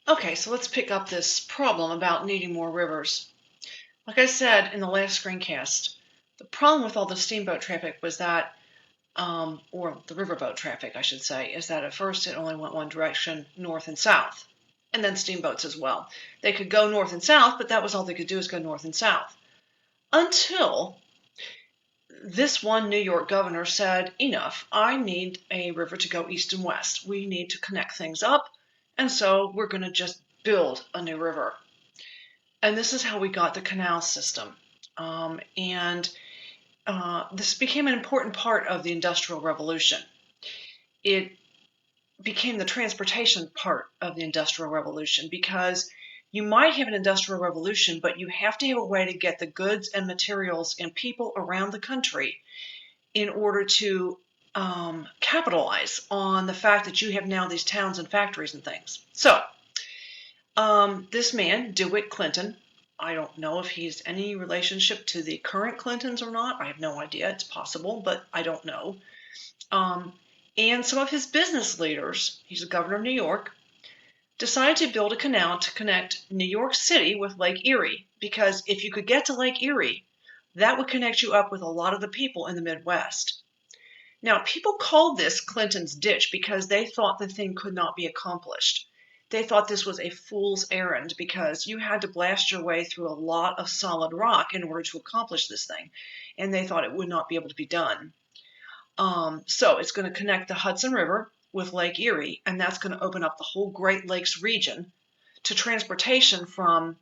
Okay, so let's pick up this problem about needing more rivers. Like I said in the last screencast, the problem with all the steamboat traffic was that, or the riverboat traffic, I should say, is that at first it only went one direction, north and south, and then steamboats as well. They could go north and south, but that was all they could do is go north and south. Until this one New York governor said, enough, I need a river to go east and west. We need to connect things up, and so we're going to just build a new river. And this is how we got the canal system. And this became an important part of the Industrial Revolution. It became the transportation part of the Industrial Revolution because you might have an Industrial Revolution, but you have to have a way to get the goods and materials and people around the country in order to capitalize on the fact that you have now these towns and factories and things. So this man, DeWitt Clinton, I don't know if he's any relationship to the current Clintons or not. I have no idea. It's possible, but I don't know. And some of his business leaders, he's the governor of New York, decided to build a canal to connect New York City with Lake Erie, because if you could get to Lake Erie, that would connect you up with a lot of the people in the Midwest. Now, people called this Clinton's Ditch because they thought the thing could not be accomplished. They thought this was a fool's errand because you had to blast your way through a lot of solid rock in order to accomplish this thing, and they thought it would not be able to be done. So it's going to connect the Hudson River with Lake Erie, and that's going to open up the whole Great Lakes region to transportation from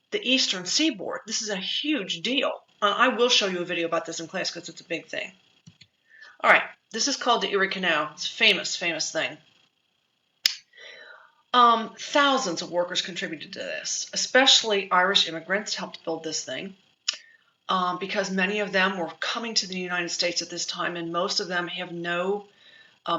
the eastern seaboard. This is a huge deal. I will show you a video about this in class because it's a big thing. All right, this is called the Erie Canal. It's a famous, famous thing. Thousands of workers contributed to this, especially Irish immigrants helped build this thing because many of them were coming to the United States at this time, and most of them have no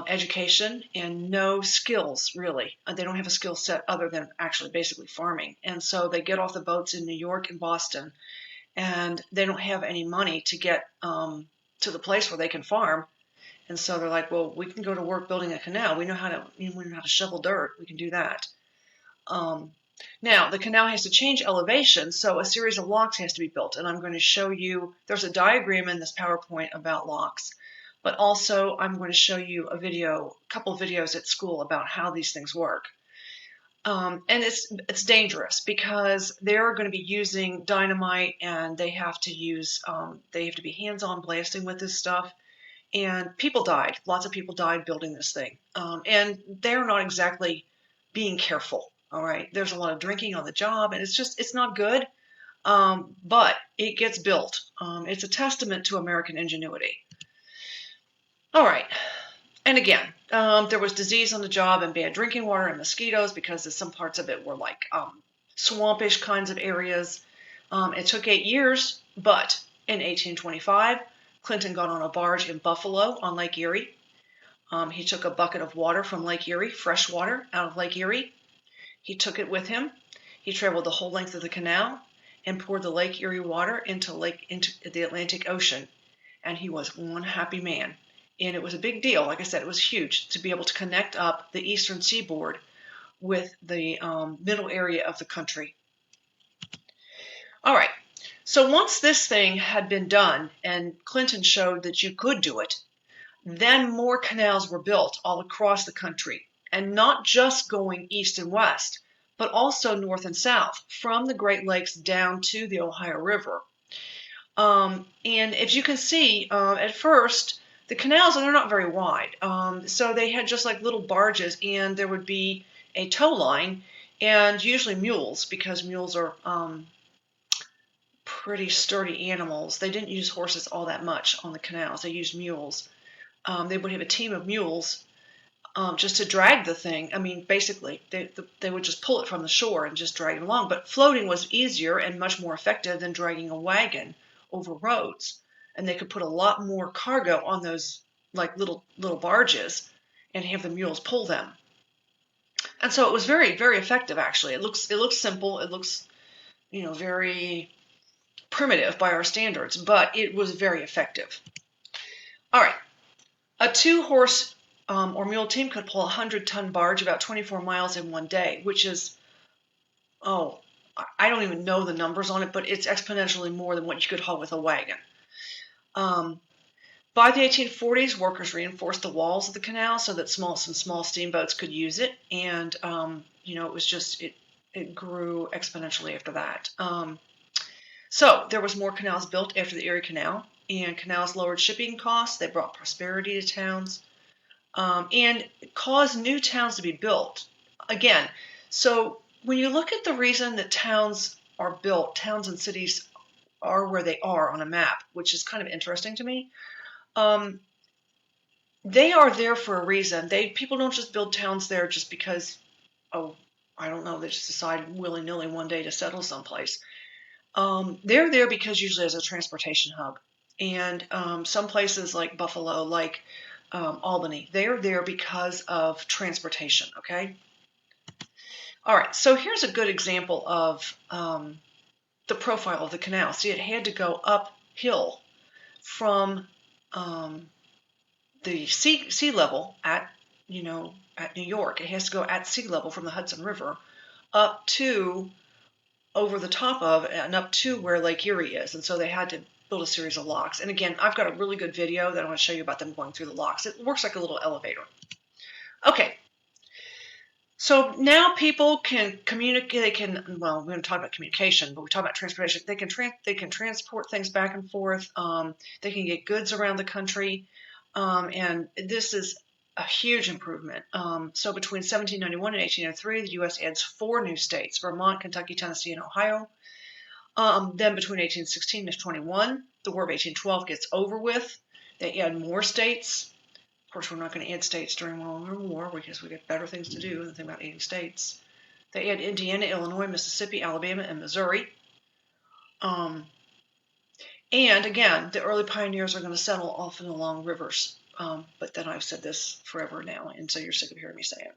education and no skills, really. They don't have a skill set other than actually basically farming. And so they get off the boats in New York and Boston, and they don't have any money to get to the place where they can farm. And so they're like, well, we can go to work building a canal. We know how to shovel dirt. We can do that. Now, the canal has to change elevation, so a series of locks has to be built. And I'm going to show you, there's a diagram in this PowerPoint about locks, but also I'm going to show you a couple of videos at school about how these things work. And it's dangerous because they're going to be using dynamite, and they have to be hands-on blasting with this stuff. And people died. Lots of people died building this thing. And they're not exactly being careful. All right. There's a lot of drinking on the job, and it's not good. But it gets built. It's a testament to American ingenuity. All right. And again, there was disease on the job and bad drinking water and mosquitoes because some parts of it were like swampish kinds of areas. It took 8 years, but in 1825, Clinton got on a barge in Buffalo on Lake Erie. He took a bucket of water from Lake Erie, fresh water out of Lake Erie. He took it with him. He traveled the whole length of the canal and poured the Lake Erie water into the Atlantic Ocean. And he was one happy man. And it was a big deal. Like I said, it was huge to be able to connect up the eastern seaboard with the middle area of the country. All right. So once this thing had been done and Clinton showed that you could do it, then more canals were built all across the country, and not just going east and west, but also north and south from the Great Lakes down to the Ohio River. And as you can see, at first, the canals, they're not very wide. So they had just like little barges, and there would be a tow line and usually mules, because mules are pretty sturdy animals. They didn't use horses all that much on the canals. They used mules. They would have a team of mules just to drag the thing. I mean, basically, they would just pull it from the shore and just drag it along. But floating was easier and much more effective than dragging a wagon over roads. And they could put a lot more cargo on those like little barges and have the mules pull them. And so it was very, very effective, actually. It looks simple. It looks, very primitive by our standards, but it was very effective. All right. A 2-horse or mule team could pull a 100-ton barge about 24 miles in one day, which is oh, I don't even know the numbers on it, but it's exponentially more than what you could haul with a wagon. By the 1840s, workers reinforced the walls of the canal so that some small steamboats could use it, and it was just it grew exponentially after that. So there was more canals built after the Erie Canal, and canals lowered shipping costs. They brought prosperity to towns, and caused new towns to be built. Again, so when you look at the reason that towns are built, towns and cities are where they are on a map, which is kind of interesting to me. They are there for a reason. People don't just build towns there just because, oh, I don't know, they just decide willy-nilly one day to settle someplace. They're there because usually as a transportation hub. And some places like Buffalo, like Albany, they're there because of transportation, okay? All right, so here's a good example of the profile of the canal. See, it had to go uphill from the sea level at New York. It has to go at sea level from the Hudson River up to over the top of and up to where Lake Erie is. And so they had to build a series of locks. And again, I've got a really good video that I want to show you about them going through the locks. It works like a little elevator. Okay. So now people can communicate. We don't talk about communication, but we talk about transportation. They can transport things back and forth. They can get goods around the country. And this is a huge improvement. So between 1791 and 1803, the U.S. adds 4 new states: Vermont, Kentucky, Tennessee, and Ohio. Then between 1816 and 21, the War of 1812 gets over with. They add more states. Of course, we're not going to add states during World War because we got better things to do than think about adding states. They add Indiana, Illinois, Mississippi, Alabama, and Missouri. And again, the early pioneers are going to settle often along rivers. But then I've said this forever now, and so you're sick of hearing me say it.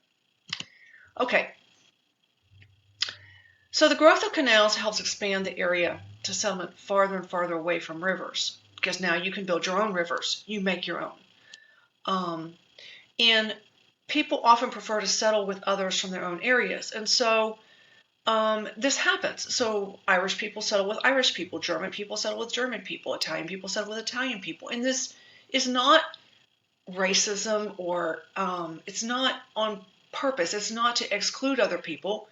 Okay. So the growth of canals helps expand the area to settlement farther and farther away from rivers, because now you can build your own rivers. You make your own. And people often prefer to settle with others from their own areas. And so this happens. So Irish people settle with Irish people, German people settle with German people, Italian people settle with Italian people. And this is not racism or it's not on purpose. It's not to exclude other people.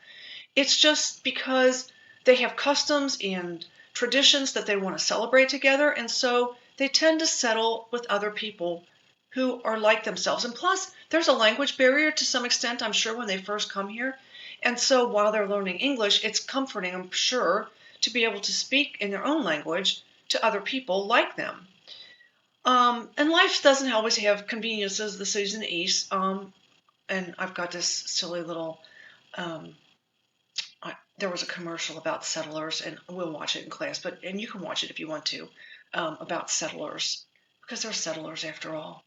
It's just because they have customs and traditions that they want to celebrate together. And so they tend to settle with other people who are like themselves. And plus, there's a language barrier to some extent, I'm sure, when they first come here. And so while they're learning English, it's comforting, I'm sure, to be able to speak in their own language to other people like them. And life doesn't always have conveniences, the cities in the East. And I've got this silly little, there was a commercial about settlers, and we'll watch it in class, and you can watch it if you want to, about settlers, because they're settlers after all.